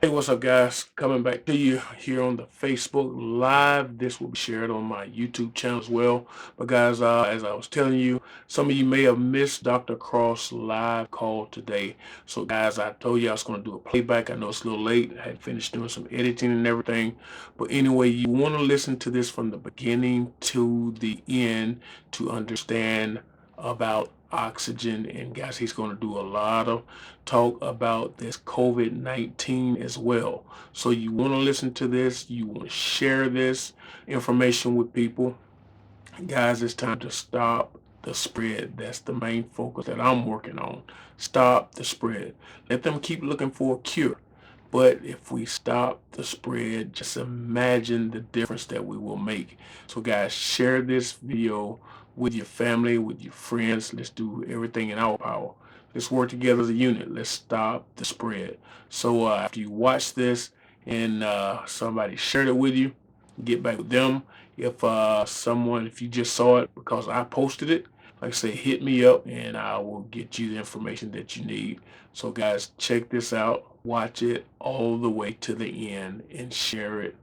Hey, what's up, guys? Coming back to you here on the Facebook Live. This will be shared on my YouTube channel as well. But, guys, as I was telling you, some of you may have missed Dr. Krauss live call today. So, guys, I told you I was going to do a playback. I know it's a little late. I had finished doing some editing and everything. But anyway, you want to listen to this from the beginning to the end to understand about oxygen. And, guys, he's going to do a lot of talk about this COVID-19 as well. So you want to listen to this, you want to share this information with people. Guys, it's time to stop the spread. That's the main focus that I'm working on. Stop the spread. Let them keep looking for a cure. But if we stop the spread, just imagine the difference that we will make. So guys, share this video with your family, with your friends. Let's do everything in our power. Let's work together as a unit. Let's stop the spread. So after you watch this and somebody shared it with you, get back with them. If you just saw it because I posted it, like I say, hit me up and I will get you the information that you need. So guys, check this out. Watch it all the way to the end and share it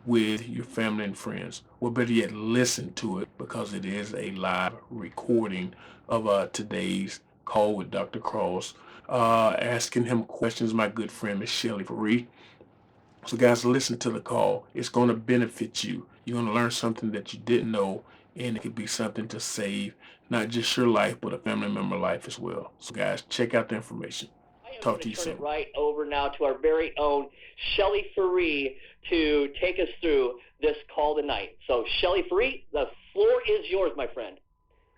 with your family and friends. Or better yet, listen to it because it is a live recording of today's call with Dr. Krauss. Asking him questions, my good friend, Miss Shelley Faree. So guys, listen to the call. It's going to benefit you. You're going to learn something that you didn't know, and it could be something to save not just your life, but a family member life as well. So guys, check out the information. I am Talk going to to you turn soon. it right over now to our very own Shelley Faree to take us through this call tonight. So, Shelley Faree, the floor is yours, my friend.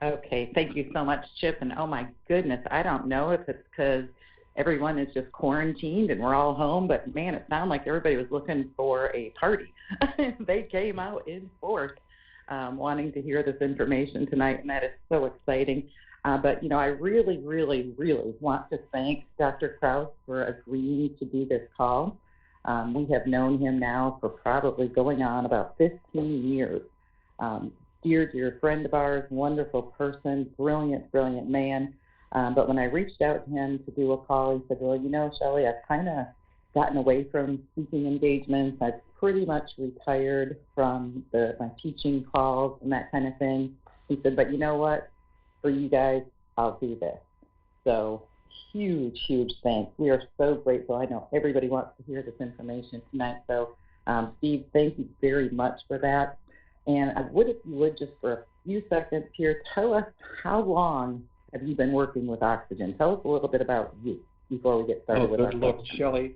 Okay, thank you so much, Chip. And oh my goodness, I don't know if it's because everyone is just quarantined and we're all home, but man, it sounded like everybody was looking for a party. They came out in force wanting to hear this information tonight, and that is so exciting. But, I really, really, really want to thank Dr. Krauss for agreeing to do this call. We have known him now for probably going on about 15 years. Dear friend of ours, wonderful person, brilliant man. But when I reached out to him to do a call, he said, well, Shelley, I've kind of gotten away from speaking engagements. I've pretty much retired from my teaching calls and that kind of thing. He said, but you know what? For you guys, I'll do this. So huge thanks. We are so grateful. I know everybody wants to hear this information tonight. So, Steve, thank you very much for that. And I would, if you would, just for a few seconds here, tell us how long have you been working with oxygen? Tell us a little bit about you before we get started with our Good look, question.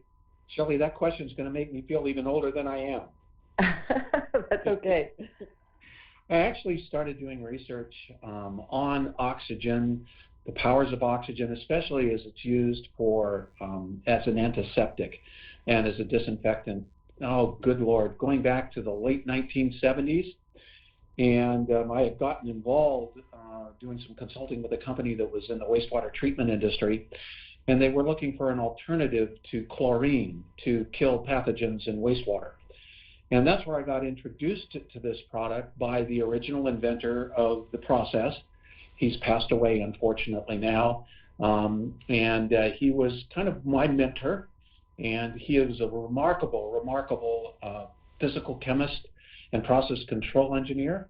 Shelley, that question is going to make me feel even older than I am. That's okay. I actually started doing research on oxygen, the powers of oxygen, especially as it's used as an antiseptic and as a disinfectant. Oh, good Lord, going back to the late 1970s. And I had gotten involved doing some consulting with a company that was in the wastewater treatment industry, and they were looking for an alternative to chlorine to kill pathogens in wastewater. And that's where I got introduced to this product by the original inventor of the process. He's passed away, unfortunately, now. He was kind of my mentor, and he was a remarkable physical chemist and process control engineer.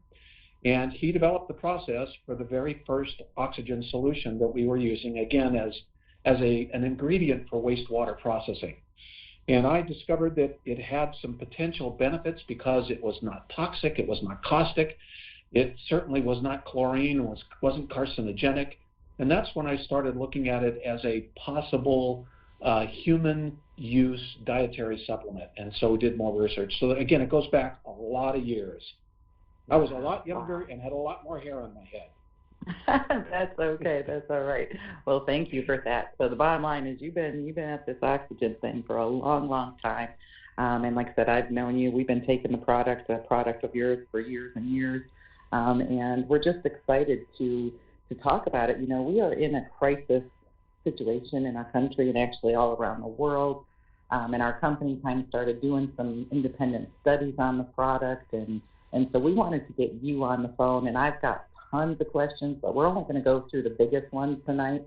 And he developed the process for the very first oxygen solution that we were using, again, as an ingredient for wastewater processing. And I discovered that it had some potential benefits because it was not toxic, it was not caustic, it certainly was not chlorine, wasn't carcinogenic. And that's when I started looking at it as a possible human use dietary supplement. And so we did more research. So again, it goes back a lot of years. I was a lot younger and had a lot more hair on my head. That's okay. That's all right. Well, thank you for that. So the bottom line is you've been at this oxygen thing for a long time. And like I said, I've known you. We've been taking a product of yours for years and years. And we're just excited to talk about it. We are in a crisis situation in our country and actually all around the world. And our company kind of started doing some independent studies on the product. And so we wanted to get you on the phone. And I've got tons of questions, but we're only going to go through the biggest ones tonight.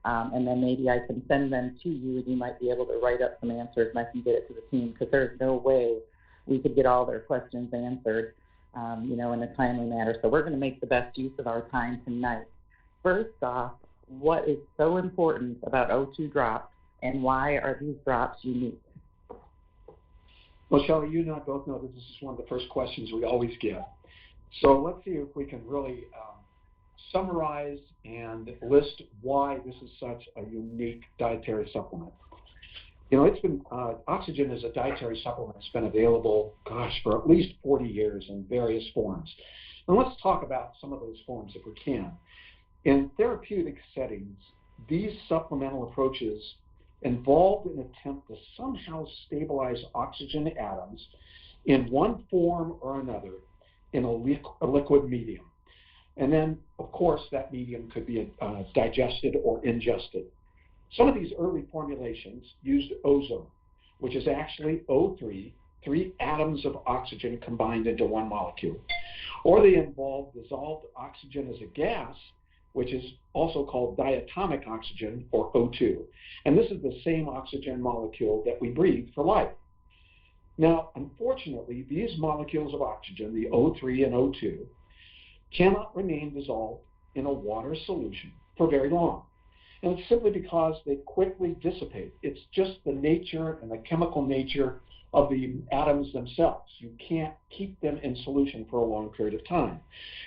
and then maybe I can send them to you, and you might be able to write up some answers, and I can get it to the team, because there's no way we could get all their questions answered, in a timely manner. So we're going to make the best use of our time tonight. First off, what is so important about O2 drops, and why are these drops unique? Well, Shelley, you and I both know that this is one of the first questions we always get. So let's see if we can really summarize and list why this is such a unique dietary supplement. It's been, oxygen as a dietary supplement has been available, for at least 40 years in various forms. And let's talk about some of those forms if we can. In therapeutic settings, these supplemental approaches involved an attempt to somehow stabilize oxygen atoms in one form or another in a liquid medium. And then, of course, that medium could be digested or ingested. Some of these early formulations used ozone, which is actually O3, 3 atoms of oxygen combined into one molecule. Or they involve dissolved oxygen as a gas, which is also called diatomic oxygen, or O2. And this is the same oxygen molecule that we breathe for life. Now, unfortunately, these molecules of oxygen, the O3 and O2, cannot remain dissolved in a water solution for very long. And it's simply because they quickly dissipate. It's just the nature and the chemical nature of the atoms themselves. You can't keep them in solution for a long period of time.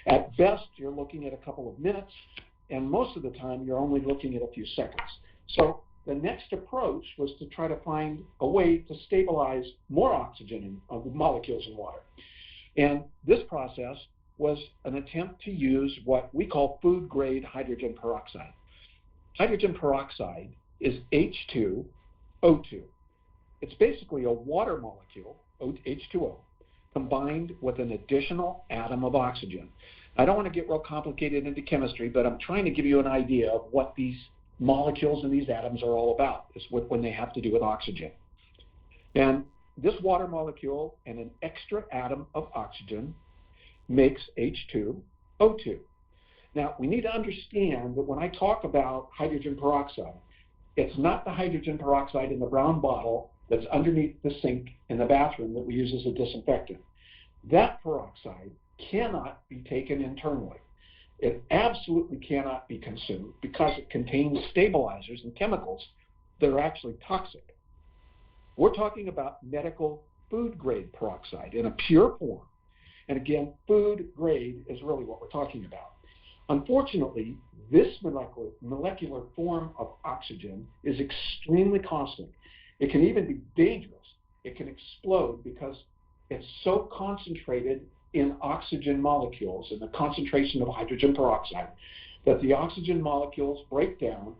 At best, you're looking at a couple of minutes, and most of the time, you're only looking at a few seconds. So the next approach was to try to find a way to stabilize more oxygen in molecules in water. And this process was an attempt to use what we call food-grade hydrogen peroxide. Hydrogen peroxide is H2O2. It's basically a water molecule, H2O, combined with an additional atom of oxygen. I don't want to get real complicated into chemistry, but I'm trying to give you an idea of what these molecules and these atoms are all about, is when they have to do with oxygen. And this water molecule and an extra atom of oxygen makes H2O2. Now, we need to understand that when I talk about hydrogen peroxide, it's not the hydrogen peroxide in the brown bottle that's underneath the sink in the bathroom that we use as a disinfectant. That peroxide cannot be taken internally. It absolutely cannot be consumed because it contains stabilizers and chemicals that are actually toxic. We're talking about medical food-grade peroxide in a pure form. And again, food grade is really what we're talking about. Unfortunately, this molecular form of oxygen is extremely caustic. It can even be dangerous. It can explode because it's so concentrated in oxygen molecules and the concentration of hydrogen peroxide that the oxygen molecules break down,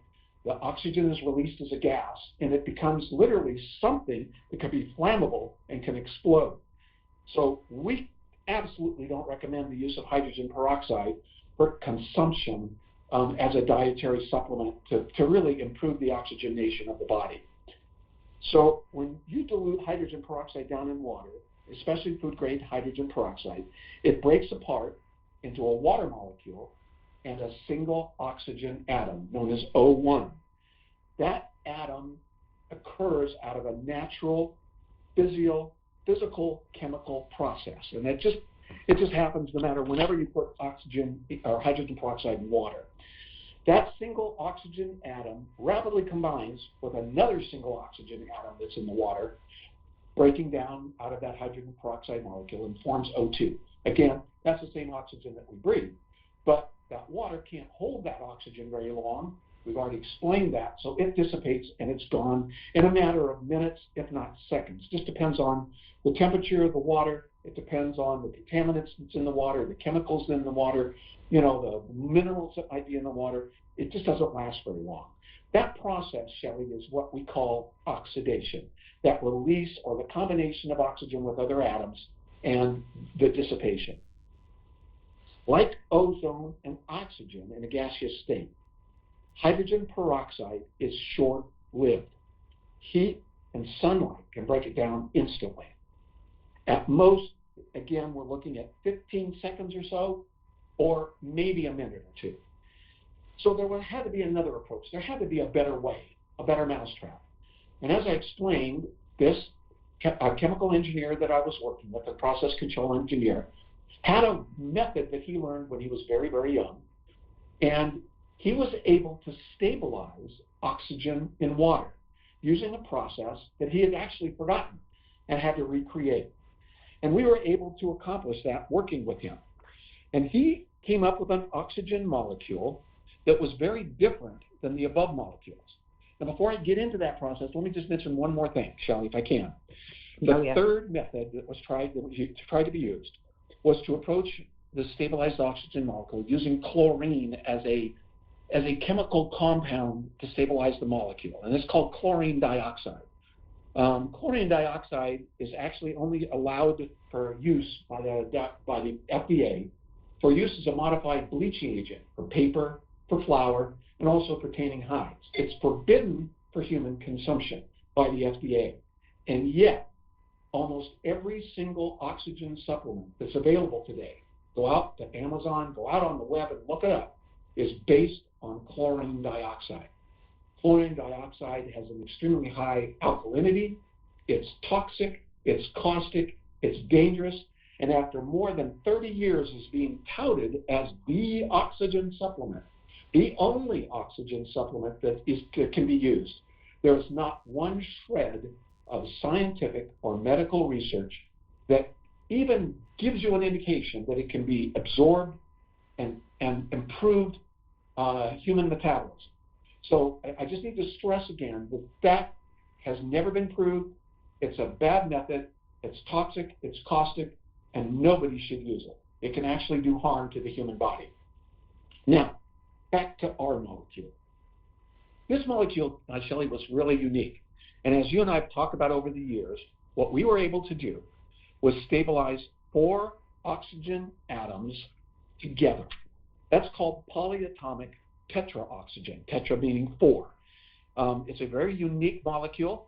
the oxygen is released as a gas, and it becomes literally something that can be flammable and can explode. So we absolutely don't recommend the use of hydrogen peroxide for consumption as a dietary supplement to really improve the oxygenation of the body. So when you dilute hydrogen peroxide down in water, especially food-grade hydrogen peroxide, it breaks apart into a water molecule and a single oxygen atom known as O1. That atom occurs out of a natural physical chemical process, and it just happens no matter whenever you put oxygen or hydrogen peroxide in water. That single oxygen atom rapidly combines with another single oxygen atom that's in the water, breaking down out of that hydrogen peroxide molecule and forms O2. Again, that's the same oxygen that we breathe, but that water can't hold that oxygen very long. We've already explained that, so it dissipates and it's gone in a matter of minutes, if not seconds. Just depends on the temperature of the water. It depends on the contaminants that's in the water, the chemicals in the water, the minerals that might be in the water. It just doesn't last very long. That process, Shelley, is what we call oxidation, that release or the combination of oxygen with other atoms and the dissipation. Like ozone and oxygen in a gaseous state, hydrogen peroxide is short-lived. Heat and sunlight can break it down instantly. At most, again, we're looking at 15 seconds or so, or maybe a minute or two. So there had to be another approach. There had to be a better way, a better mousetrap. And as I explained, this chemical engineer that I was working with, a process control engineer, had a method that he learned when he was very, very young. And he was able to stabilize oxygen in water using a process that he had actually forgotten and had to recreate. And we were able to accomplish that working with him. And he came up with an oxygen molecule that was very different than the above molecules. Now, before I get into that process, let me just mention one more thing, Shelley, if I can. The third method that was tried to be used was to approach the stabilized oxygen molecule using chlorine as a chemical compound to stabilize the molecule, and it's called chlorine dioxide. Chlorine dioxide is actually only allowed for use by the FDA for use as a modified bleaching agent for paper, for flour, and also for tanning hides. It's forbidden for human consumption by the FDA, and yet almost every single oxygen supplement that's available today, go out to Amazon, go out on the web and look it up, is based on chlorine dioxide. Chlorine dioxide has an extremely high alkalinity, it's toxic, it's caustic, it's dangerous, and after more than 30 years is being touted as the oxygen supplement, the only oxygen supplement that can be used. There's not one shred of scientific or medical research that even gives you an indication that it can be absorbed and improved human metabolism. So I just need to stress again that has never been proved. It's a bad method. It's toxic. It's caustic, and nobody should use it. It can actually do harm to the human body. Now, back to our molecule. This molecule, Shelley, was really unique. And as you and I have talked about over the years, what we were able to do was stabilize 4 oxygen atoms together. That's called polyatomic tetraoxygen, tetra meaning 4. It's a very unique molecule.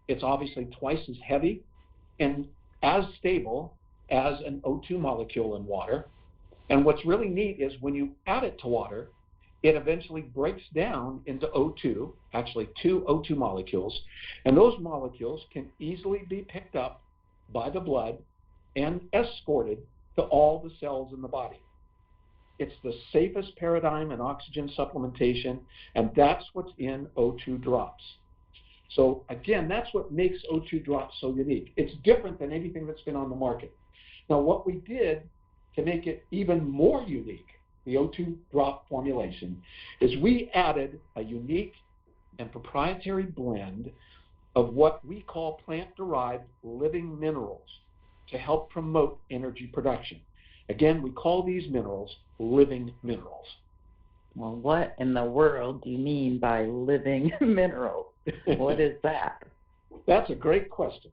It's obviously twice as heavy and as stable as an O2 molecule in water. And what's really neat is when you add it to water, it eventually breaks down into O2, actually 2 O2 molecules, and those molecules can easily be picked up by the blood and escorted to all the cells in the body. It's the safest paradigm in oxygen supplementation, and that's what's in O2 drops. So again, that's what makes O2 drops so unique. It's different than anything that's been on the market. Now, what we did to make it even more unique, the O2 drop formulation, is we added a unique and proprietary blend of what we call plant-derived living minerals to help promote energy production. Again, we call these minerals living minerals. Well, what in the world do you mean by living minerals? What is that? That's a great question.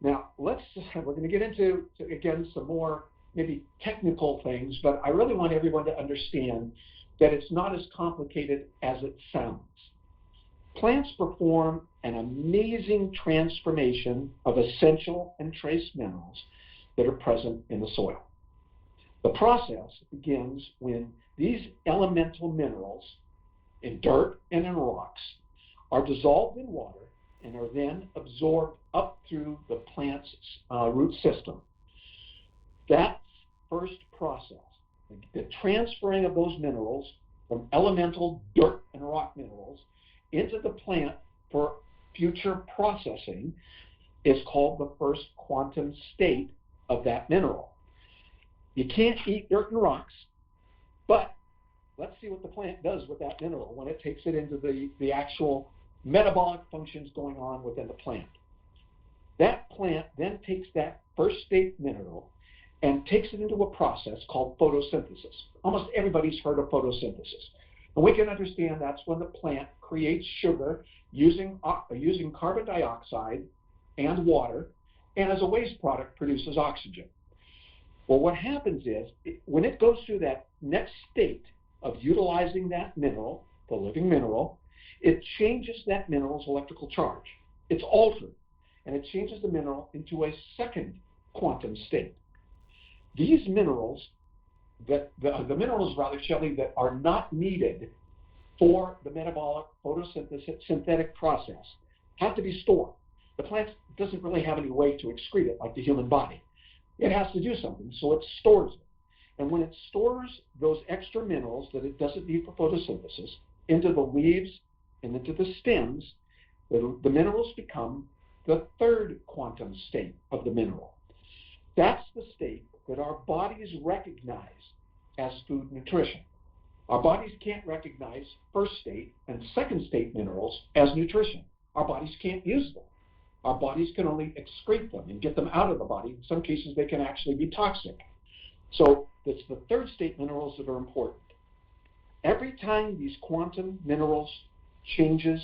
Now, we're going to get into, again, some more maybe technical things, but I really want everyone to understand that it's not as complicated as it sounds. Plants perform an amazing transformation of essential and trace minerals that are present in the soil. The process begins when these elemental minerals in dirt and in rocks are dissolved in water and are then absorbed up through the plant's root system. That first process, the transferring of those minerals from elemental dirt and rock minerals into the plant for future processing, is called the first quantum state of that mineral. You can't eat dirt and rocks, but let's see what the plant does with that mineral when it takes it into the actual metabolic functions going on within the plant. That plant then takes that first state mineral and takes it into a process called photosynthesis. Almost everybody's heard of photosynthesis. And we can understand that's when the plant creates sugar using carbon dioxide and water, and as a waste product produces oxygen. Well, what happens is, when it goes through that next state of utilizing that mineral, the living mineral, it changes that mineral's electrical charge. It's altered, and it changes the mineral into a second quantum state. These minerals, the minerals, Shelley, that are not needed for the metabolic photosynthesis synthetic process have to be stored. The plant doesn't really have any way to excrete it like the human body. It has to do something, so it stores it. And when it stores those extra minerals that it doesn't need for photosynthesis into the leaves and into the stems, the minerals become the third quantum state of the mineral. That's the state that our bodies recognize as food nutrition. Our bodies can't recognize first state and second state minerals as nutrition. Our bodies can't use them. Our bodies can only excrete them and get them out of the body. In some cases, they can actually be toxic. So it's the third state minerals that are important. Every time these quantum minerals changes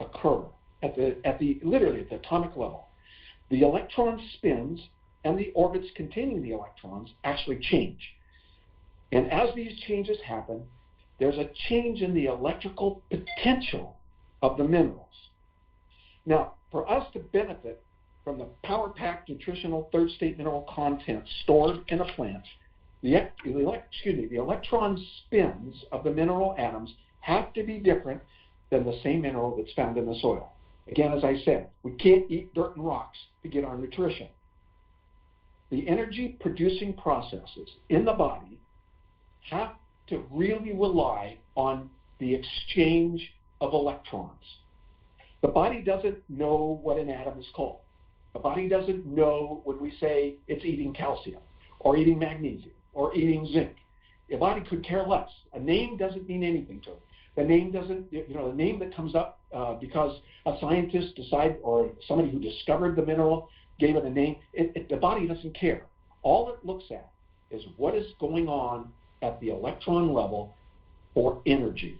occur literally at the atomic level, the electron spins and the orbits containing the electrons actually change. And as these changes happen, there's a change in the electrical potential of the minerals. Now, for us to benefit from the power-packed nutritional third state mineral content stored in a plant, the electron spins of the mineral atoms have to be different than the same mineral that's found in the soil. Again, as I said, we can't eat dirt and rocks to get our nutrition. The energy-producing processes in the body have to really rely on the exchange of electrons. The body doesn't know what an atom is called. The body doesn't know when we say it's eating calcium or eating magnesium or eating zinc. The body could care less. A name doesn't mean anything to it. The name doesn't, the name that comes up because a scientist decided or somebody who discovered the mineral gave it a name, the body doesn't care. All it looks at is what is going on at the electron level for energy.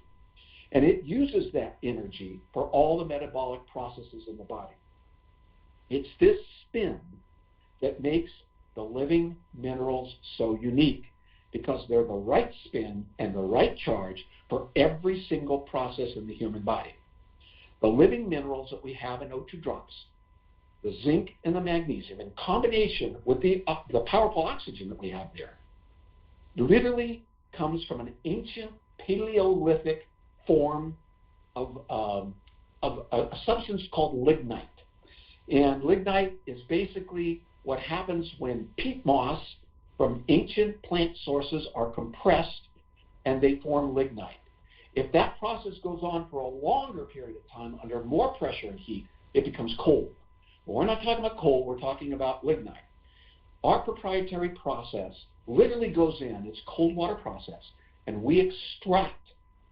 And it uses that energy for all the metabolic processes in the body. It's this spin that makes the living minerals so unique, because they're the right spin and the right charge for every single process in the human body. The living minerals that we have in O2 drops, the zinc and the magnesium, in combination with the powerful oxygen that we have there, literally comes from an ancient Paleolithic form of a substance called lignite. And lignite is basically what happens when peat moss from ancient plant sources are compressed and they form lignite. If that process goes on for a longer period of time under more pressure and heat, it becomes coal. But we're not talking about coal, we're talking about lignite. Our proprietary process literally goes in, it's a cold water process, and we extract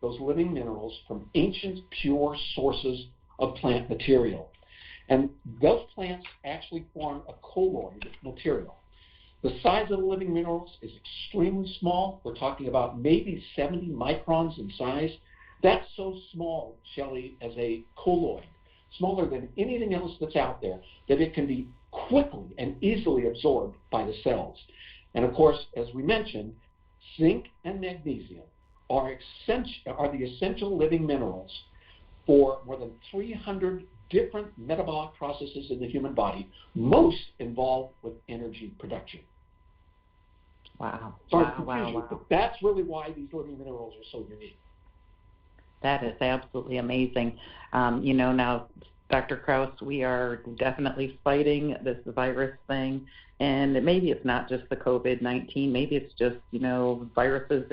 those living minerals from ancient pure sources of plant material. And those plants actually form a colloid material. The size of the living minerals is extremely small. We're talking about maybe 70 microns in size. That's so small, Shelley, as a colloid, smaller than anything else that's out there, that it can be quickly and easily absorbed by the cells. And of course, as we mentioned, zinc and magnesium are the essential living minerals for more than 300 different metabolic processes in the human body, most involved with energy production. Wow. Sorry Wow, to confuse wow, you, wow. but that's really why these living minerals are so unique. That is absolutely amazing. Now, Dr. Krauss, we are definitely fighting this virus thing, and maybe it's not just the COVID-19, maybe it's just, viruses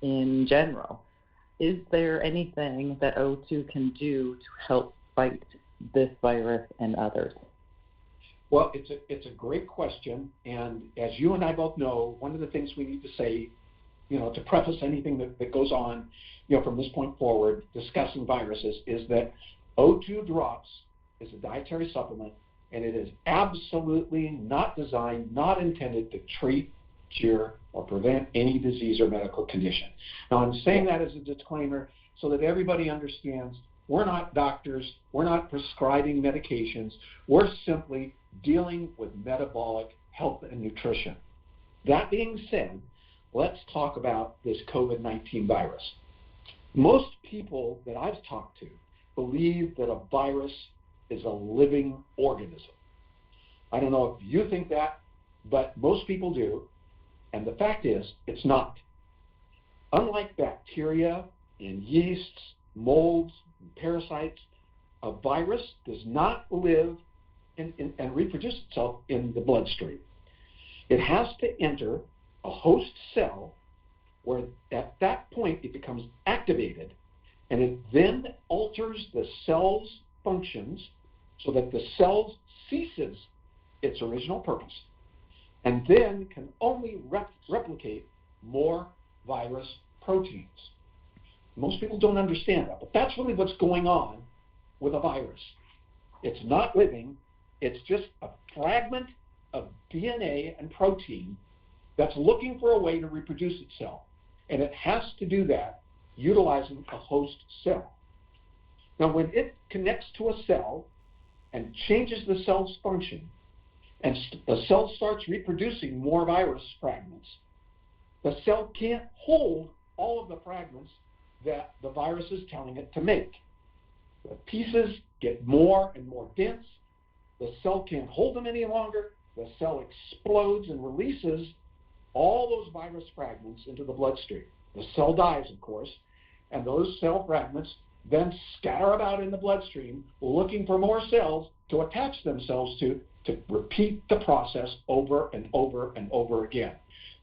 in general. Is there anything that O2 can do to help fight this virus and others? Well, it's a great question, and as you and I both know, one of the things we need to say, to preface anything that goes on, from this point forward, discussing viruses, is that O2 drops is a dietary supplement, and it is absolutely not designed, not intended to treat, cure, or prevent any disease or medical condition. Now, I'm saying that as a disclaimer so that everybody understands we're not doctors, we're not prescribing medications, we're simply dealing with metabolic health and nutrition. That being said, let's talk about this COVID-19 virus. Most people that I've talked to believe that a virus is a living organism. I don't know if you think that, but most people do, and the fact is, it's not. Unlike bacteria in yeasts, molds, and parasites. A virus does not live and reproduce itself in the bloodstream. It has to enter a host cell where at that point it becomes activated, and it then alters the cell's functions so that the cell ceases its original purpose and then can only replicate more virus proteins. Most people don't understand that, but that's really what's going on with a virus. It's not living, it's just a fragment of DNA and protein that's looking for a way to reproduce itself. And it has to do that utilizing a host cell. Now, when it connects to a cell and changes the cell's function, and the cell starts reproducing more virus fragments, the cell can't hold all of the fragments that the virus is telling it to make. The pieces get more and more dense. The cell can't hold them any longer. The cell explodes and releases all those virus fragments into the bloodstream. The cell dies, of course, and those cell fragments then scatter about in the bloodstream looking for more cells to attach themselves to repeat the process over and over and over again.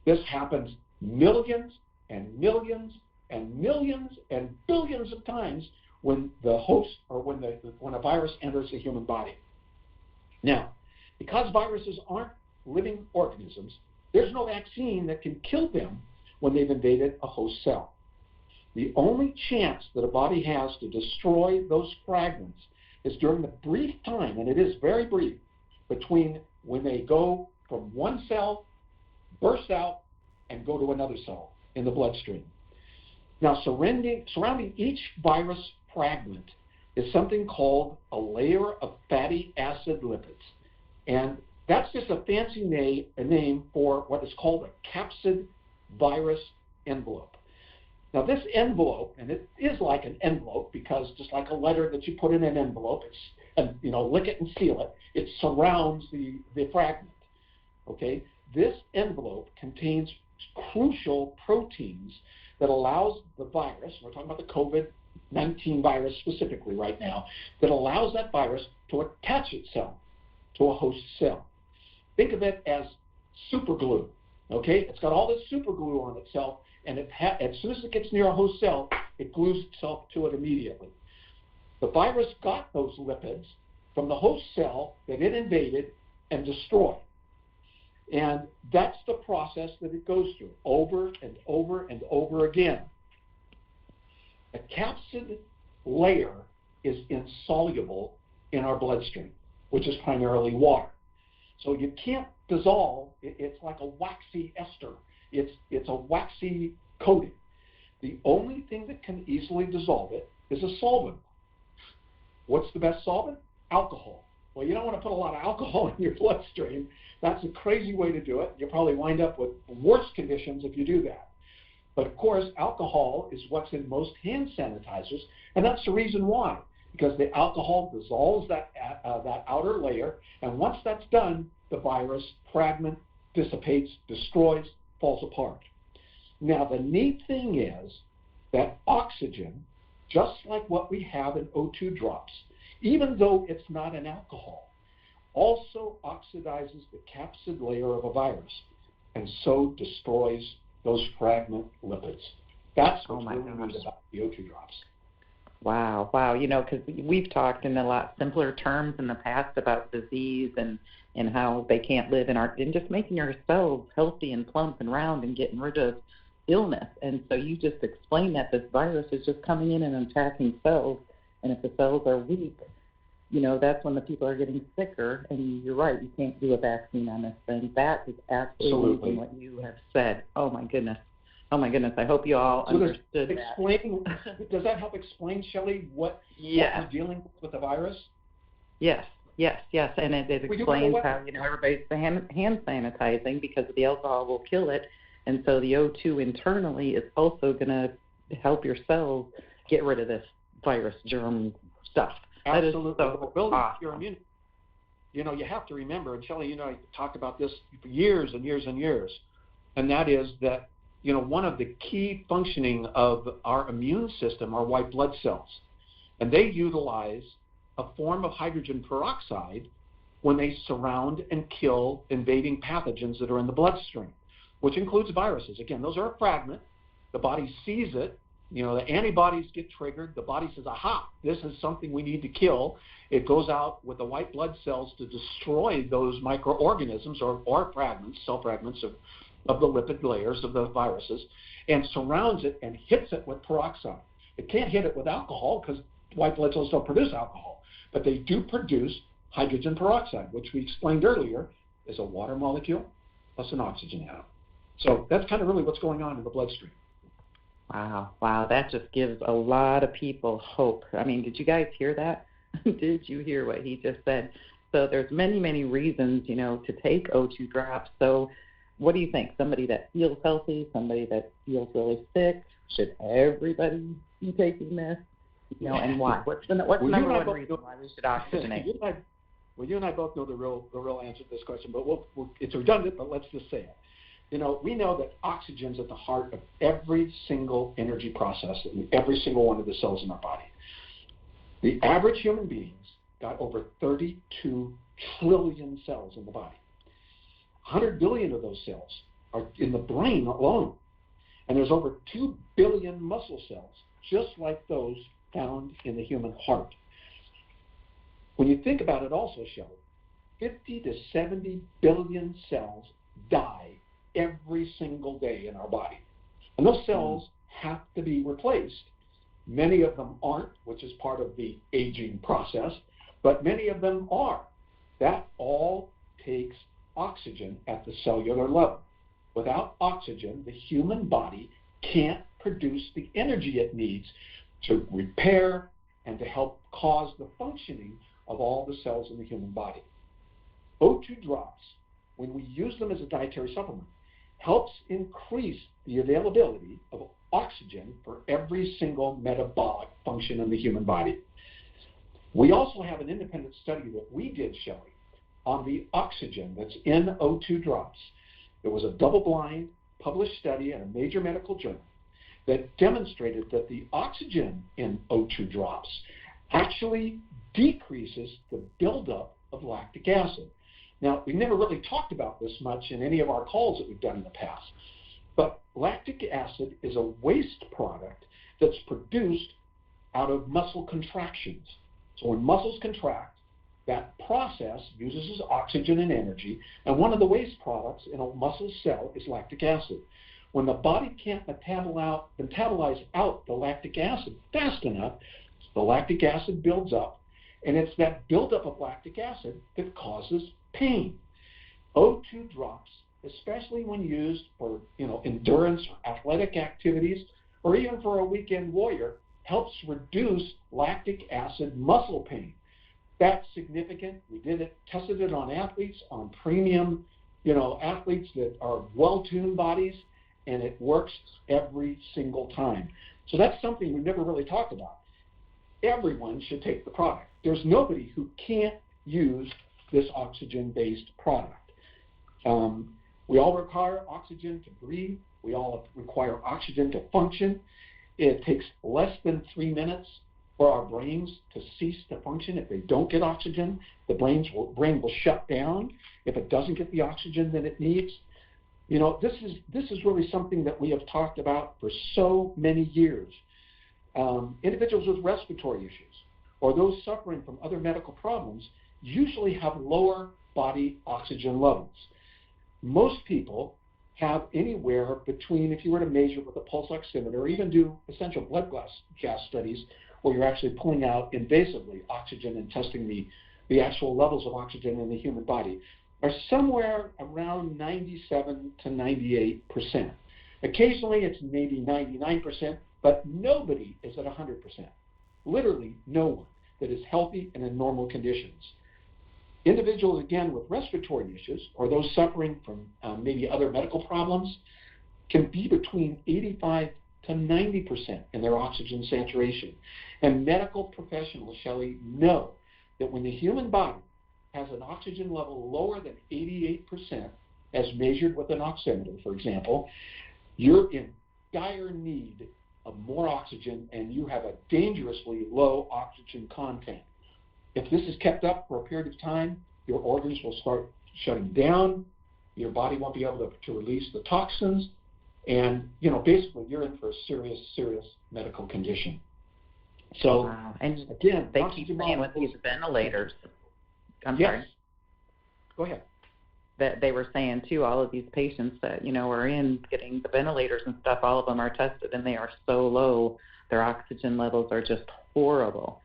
This happens millions and millions and millions and billions of times when the host or when a virus enters a human body. Now, because viruses aren't living organisms, there's no vaccine that can kill them when they've invaded a host cell. The only chance that a body has to destroy those fragments is during the brief time, and it is very brief, between when they go from one cell, burst out, and go to another cell in the bloodstream. Now, surrounding each virus fragment is something called a layer of fatty acid lipids. And that's just a fancy name for what is called a capsid virus envelope. Now, this envelope, and it is like an envelope because just like a letter that you put in an envelope, lick it and seal it, it surrounds the fragment, okay? This envelope contains crucial proteins that allows the virus, we're talking about the COVID-19 virus specifically right now, that allows that virus to attach itself to a host cell. Think of it as super glue, okay? It's got all this super glue on itself, and as soon as it gets near a host cell, it glues itself to it immediately. The virus got those lipids from the host cell that it invaded and destroyed. And that's the process that it goes through over and over and over again. The capsid layer is insoluble in our bloodstream, which is primarily water. So you can't dissolve, it's like a waxy ester. It's a waxy coating. The only thing that can easily dissolve it is a solvent. What's the best solvent? Alcohol. Well, you don't want to put a lot of alcohol in your bloodstream. That's a crazy way to do it. You'll probably wind up with worse conditions if you do that. But of course, alcohol is what's in most hand sanitizers, and that's the reason why. Because the alcohol dissolves that outer layer, and once that's done, the virus fragment dissipates, destroys, falls apart. Now, the neat thing is that oxygen, just like what we have in O2 drops, even though it's not an alcohol, also oxidizes the capsid layer of a virus and so destroys those fragment lipids. That's what's really neat about the O2 drops. Wow. Because we've talked in a lot simpler terms in the past about disease and how they can't live in just making our cells healthy and plump and round and getting rid of illness. And so you just explained that this virus is just coming in and attacking cells, and if the cells are weak, that's when the people are getting sicker. And you're right, you can't do a vaccine on this thing. That is absolutely what you have said. Oh my goodness. I hope you all understood that. Does that help explain, Shelley, what we're dealing with the virus? Yes. And it explains how, everybody's hand sanitizing because the alcohol will kill it. And so the O2 internally is also going to help your cells get rid of this virus germ stuff. Absolutely. That is so awesome. Your immunity. You have to remember, and Shelley, I talked about this for years and years and years, and that is that one of the key functioning of our immune system are white blood cells. And they utilize a form of hydrogen peroxide when they surround and kill invading pathogens that are in the bloodstream, which includes viruses. Again, those are a fragment. The body sees it. The antibodies get triggered. The body says, aha, this is something we need to kill. It goes out with the white blood cells to destroy those microorganisms or fragments, cell fragments of the lipid layers of the viruses, and surrounds it and hits it with peroxide. It can't hit it with alcohol because white blood cells don't produce alcohol, but they do produce hydrogen peroxide, which we explained earlier is a water molecule plus an oxygen atom. So that's kind of really what's going on in the bloodstream. Wow, that just gives a lot of people hope. I mean, did you guys hear that? Did you hear what he just said? So there's many, many reasons, to take O2 drops. So what do you think? Somebody that feels healthy, somebody that feels really sick, should everybody be taking this? And why? What's the number one reason why we should oxygenate? You and I both know the real answer to this question, but it's redundant, but let's just say it. We know that oxygen's at the heart of every single energy process in every single one of the cells in our body. The average human being's got over 32 trillion cells in the body. 100 billion of those cells are in the brain alone. And there's over 2 billion muscle cells, just like those found in the human heart. When you think about it also, Shelley, 50 to 70 billion cells die every single day in our body. And those cells have to be replaced. Many of them aren't, which is part of the aging process, but many of them are. That all takes oxygen at the cellular level. Without oxygen, the human body can't produce the energy it needs to repair and to help cause the functioning of all the cells in the human body. O2 drops, when we use them as a dietary supplement, helps increase the availability of oxygen for every single metabolic function in the human body. We also have an independent study that we did, Shelley, on the oxygen that's in O2 drops. It was a double-blind, published study in a major medical journal that demonstrated that the oxygen in O2 drops actually decreases the buildup of lactic acid. Now, we never really talked about this much in any of our calls that we've done in the past, but lactic acid is a waste product that's produced out of muscle contractions. So when muscles contract, that process uses oxygen and energy, and one of the waste products in a muscle cell is lactic acid. When the body can't metabolize out the lactic acid fast enough, the lactic acid builds up, and it's that buildup of lactic acid that causes pain. O2 drops, especially when used for endurance or athletic activities, or even for a weekend warrior, helps reduce lactic acid muscle pain. That's significant. We tested it on athletes, on premium, athletes that are well-tuned bodies, and it works every single time. So that's something we've never really talked about. Everyone should take the product. There's nobody who can't use this oxygen-based product. We all require oxygen to breathe. We all require oxygen to function. It takes less than 3 minutes for our brains to cease to function. If they don't get oxygen, the brain will shut down if it doesn't get the oxygen that it needs. This is really something that we have talked about for so many years. Individuals with respiratory issues or those suffering from other medical problems usually have lower body oxygen levels. Most people have anywhere between, if you were to measure with a pulse oximeter or even do essential blood gas studies where you're actually pulling out invasively oxygen and testing the actual levels of oxygen in the human body, are somewhere around 97 to 98%. Occasionally it's maybe 99%, but nobody is at 100%. Literally no one that is healthy and in normal conditions. Individuals, again, with respiratory issues or those suffering from maybe other medical problems can be between 85 to 90% in their oxygen saturation. And medical professionals, Shelley, know that when the human body has an oxygen level lower than 88%, as measured with an oximeter, for example, you're in dire need of more oxygen and you have a dangerously low oxygen content. If this is kept up for a period of time, your organs will start shutting down, your body won't be able to release the toxins, and basically you're in for a serious, serious medical condition. So, wow. And again, they keep saying with these ventilators. I'm sorry. Go ahead. That they were saying too, all of these patients that are in getting the ventilators and stuff, all of them are tested and they are so low, their oxygen levels are just horrible.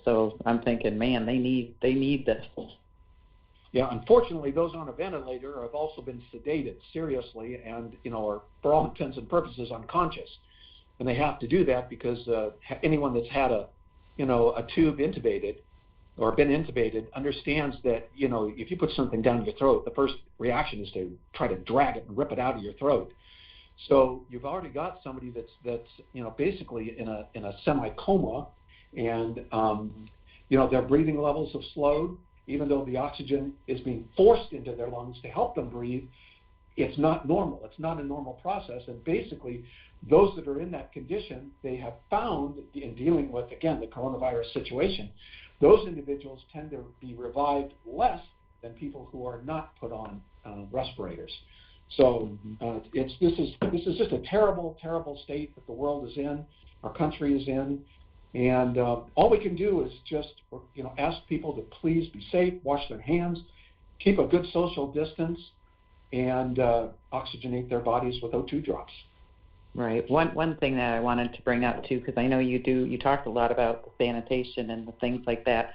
So I'm thinking, man, they need this. Yeah, unfortunately, those on a ventilator have also been sedated seriously and are, for all intents and purposes, unconscious. And they have to do that because anyone that's had a tube intubated or been intubated understands that, if you put something down your throat, the first reaction is to try to drag it and rip it out of your throat. So you've already got somebody that's basically in a semi-coma, and their breathing levels have slowed, even though the oxygen is being forced into their lungs to help them breathe. It's not normal. It's not a normal process. And basically, those that are in that condition, they have found in dealing with, again, the coronavirus situation, those individuals tend to be revived less than people who are not put on respirators. So this is just a terrible, terrible state that the world is in, our country is in, and all we can do is just ask people to please be safe, wash their hands, keep a good social distance, and oxygenate their bodies with O2 drops. Right. One thing that I wanted to bring up too, because I know you talked a lot about the sanitation and the things like that.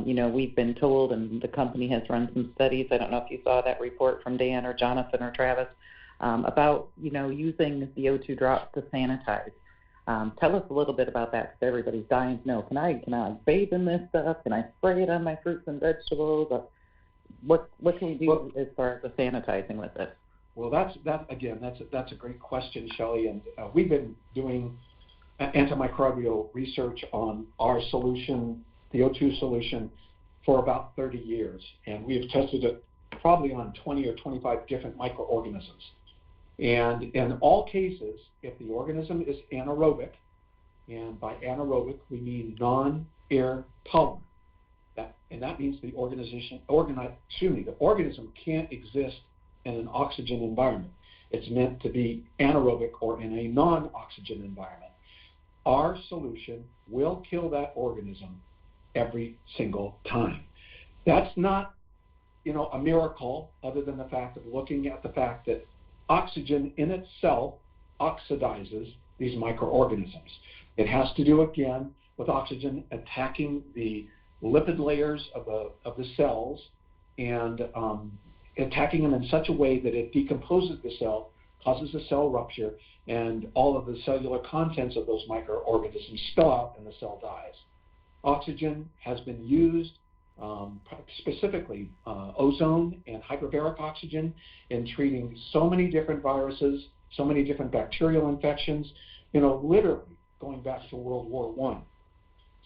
We've been told, and the company has run some studies. I don't know if you saw that report from Dan or Jonathan or Travis about using the O2 drops to sanitize. Tell us a little bit about that, because everybody's dying to know. Can I bathe in this stuff? Can I spray it on my fruits and vegetables? What can we do as far as the sanitizing with this? Well, that's a great question, Shelley, and we've been doing antimicrobial research on our solution, the O2 solution, for about 30 years, and we have tested it probably on 20 or 25 different microorganisms. And in all cases, if the organism is anaerobic, and by anaerobic we mean non-air tolerant, that means the organism can't exist in an oxygen environment. It's meant to be anaerobic or in a non-oxygen environment. Our solution will kill that organism every single time. That's not, a miracle, other than the fact of looking at the fact that oxygen in itself oxidizes these microorganisms. It has to do, again, with oxygen attacking the lipid layers of the cells and attacking them in such a way that it decomposes the cell, causes a cell rupture, and all of the cellular contents of those microorganisms spill out and the cell dies. Oxygen has been used, specifically ozone and hyperbaric oxygen, in treating so many different viruses, so many different bacterial infections, literally going back to World War I.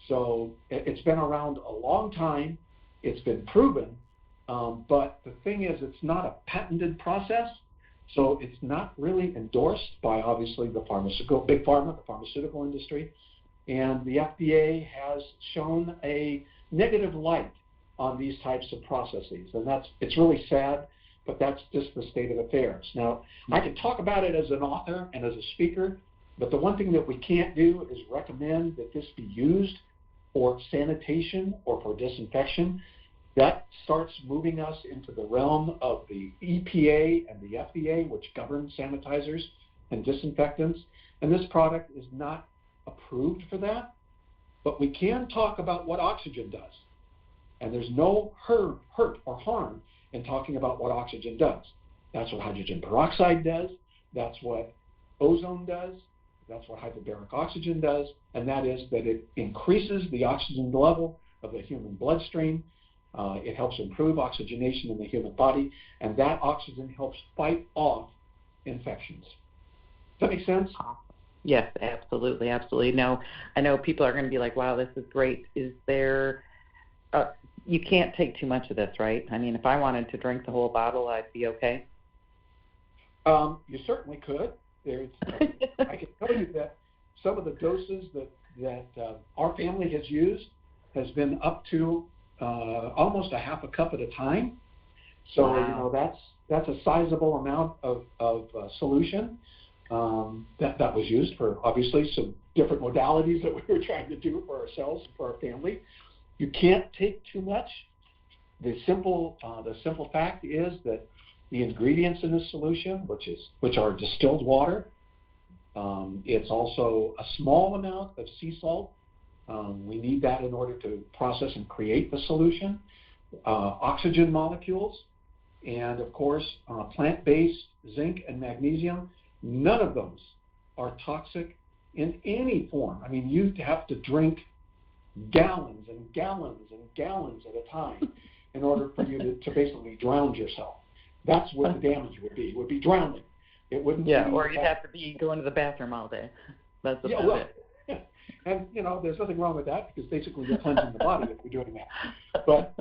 So it's been around a long time. It's been proven. But the thing is, it's not a patented process, so it's not really endorsed by, obviously, the big pharma, the pharmaceutical industry, and the FDA has shown a negative light on these types of processes, and it's really sad, but that's just the state of affairs. Now, I can talk about it as an author and as a speaker, but the one thing that we can't do is recommend that this be used for sanitation or for disinfection. That starts moving us into the realm of the EPA and the FDA, which govern sanitizers and disinfectants. And this product is not approved for that. But we can talk about what oxygen does. And there's no hurt or harm in talking about what oxygen does. That's what hydrogen peroxide does. That's what ozone does. That's what hyperbaric oxygen does. And that is that it increases the oxygen level of the human bloodstream. It helps improve oxygenation in the human body, and that oxygen helps fight off infections. Does that make sense? Yes, absolutely, absolutely. No, I know people are going to be like, wow, this is great. Is there, you can't take too much of this, right? I mean, if I wanted to drink the whole bottle, I'd be okay? You certainly could. I can tell you that some of the doses that our family has used has been up to almost a half a cup at a time. So wow. That's a sizable amount of solution that was used for obviously some different modalities that we were trying to do for ourselves and for our family. You can't take too much. The simple fact is that the ingredients in this solution, which are distilled water, it's also a small amount of sea salt. We need that in order to process and create the solution. Oxygen molecules, and of course, plant-based zinc and magnesium. None of those are toxic in any form. I mean, you have to drink gallons and gallons and gallons at a time in order for you to basically drown yourself. That's what the damage would be. It would be drowning. It wouldn't be. Or you'd have to be going to the bathroom all day. That's about it. And, there's nothing wrong with that because basically you're cleansing the body if you're doing that. But,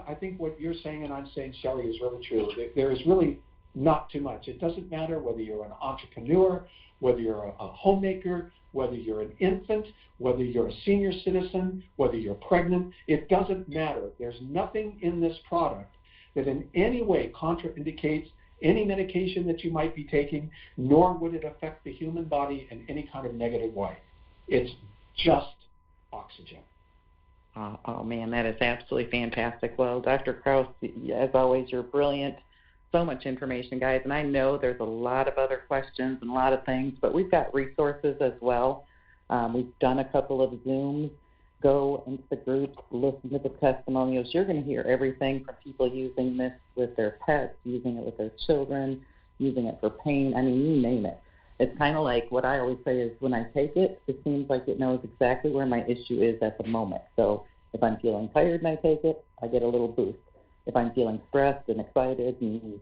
I think what you're saying and I'm saying, Shelley, is really true. There is really not too much. It doesn't matter whether you're an entrepreneur, whether you're a homemaker, whether you're an infant, whether you're a senior citizen, whether you're pregnant. It doesn't matter. There's nothing in this product that in any way contraindicates any medication that you might be taking, nor would it affect the human body in any kind of negative way. It's just oxygen. Oh, man, that is absolutely fantastic. Well, Dr. Krauss, as always, you're brilliant. So much information, guys. And I know there's a lot of other questions and a lot of things, but we've got resources as well. We've done a couple of Zooms. Go into the groups, listen to the testimonials. You're going to hear everything from people using this with their pets, using it with their children, using it for pain. I mean, you name it. It's kind of like what I always say is when I take it, it seems like it knows exactly where my issue is at the moment. So if I'm feeling tired and I take it, I get a little boost. If I'm feeling stressed and excited and,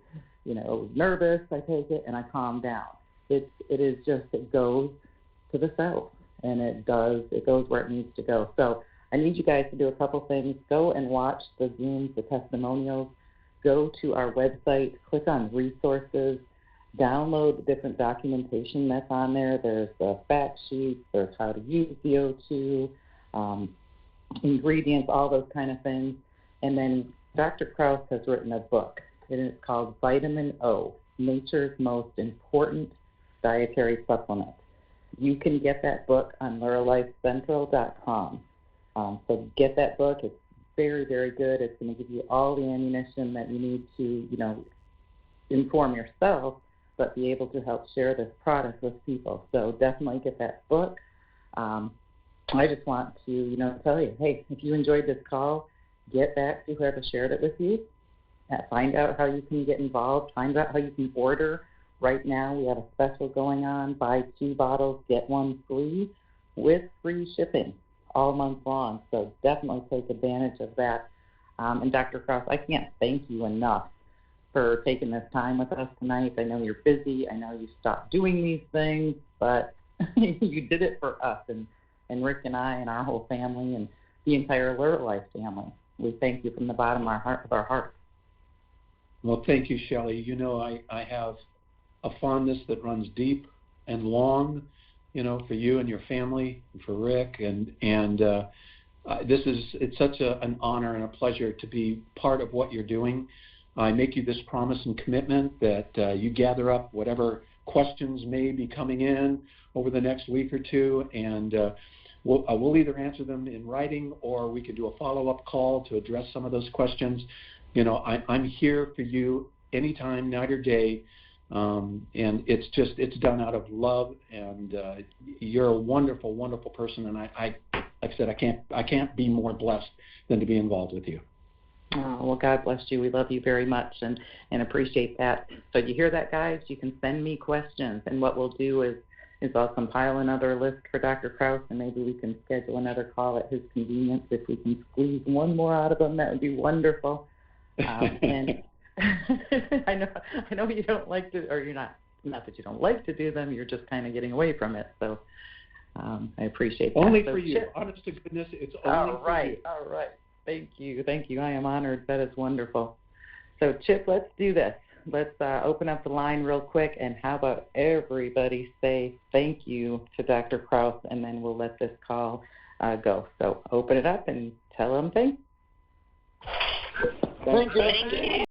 nervous, I take it and I calm down. It goes to the cells, and it goes where it needs to go. So I need you guys to do a couple things. Go and watch the Zooms, the testimonials. Go to our website, click on resources, download the different documentation that's on there. There's the fact sheets, there's how to use the O2, ingredients, all those kind of things. And then Dr. Krauss has written a book, and it's called Vitamin O, Nature's Most Important Dietary Supplement. You can get that book on LuralifeCentral.com. So get that book. It's very, very good. It's going to give you all the ammunition that you need to, inform yourself, but be able to help share this product with people. So definitely get that book. I just want to, tell you, hey, if you enjoyed this call, get back to whoever shared it with you. Find out how you can get involved. Find out how you can order. Right now we have a special going on. Buy 2 bottles, get 1 free with free shipping all month long. So definitely take advantage of that. And Dr. Krauss, I can't thank you enough for taking this time with us tonight. I know you're busy. I know you stopped doing these things, but you did it for us and Rick and I and our whole family and the entire Alert Life family. We thank you from the bottom of our hearts. Well, thank you, Shelley. I have a fondness that runs deep and long, for you and your family, and for Rick, and it's such an honor and a pleasure to be part of what you're doing. I make you this promise and commitment that you gather up whatever questions may be coming in over the next week or two, and we'll either answer them in writing or we can do a follow-up call to address some of those questions. I'm here for you anytime, night or day, and it's done out of love, and you're a wonderful, wonderful person, and like I said, I can't be more blessed than to be involved with you. Oh, well, God bless you. We love you very much and appreciate that. So you hear that, guys? You can send me questions, and what we'll do is I'll compile another list for Dr. Krauss, and maybe we can schedule another call at his convenience. If we can squeeze one more out of him, that would be wonderful. And I know you don't like to, or you're not that you don't like to do them, you're just kind of getting away from it. So I appreciate that. Only for you. Honest to goodness, it's only for you. All right. Thank you. I am honored. That is wonderful. So, Chip, let's do this. let's open up the line real quick, and how about everybody say thank you to Dr. Krauss, and then we'll let this call go. So open it up and tell them thanks. Thank you.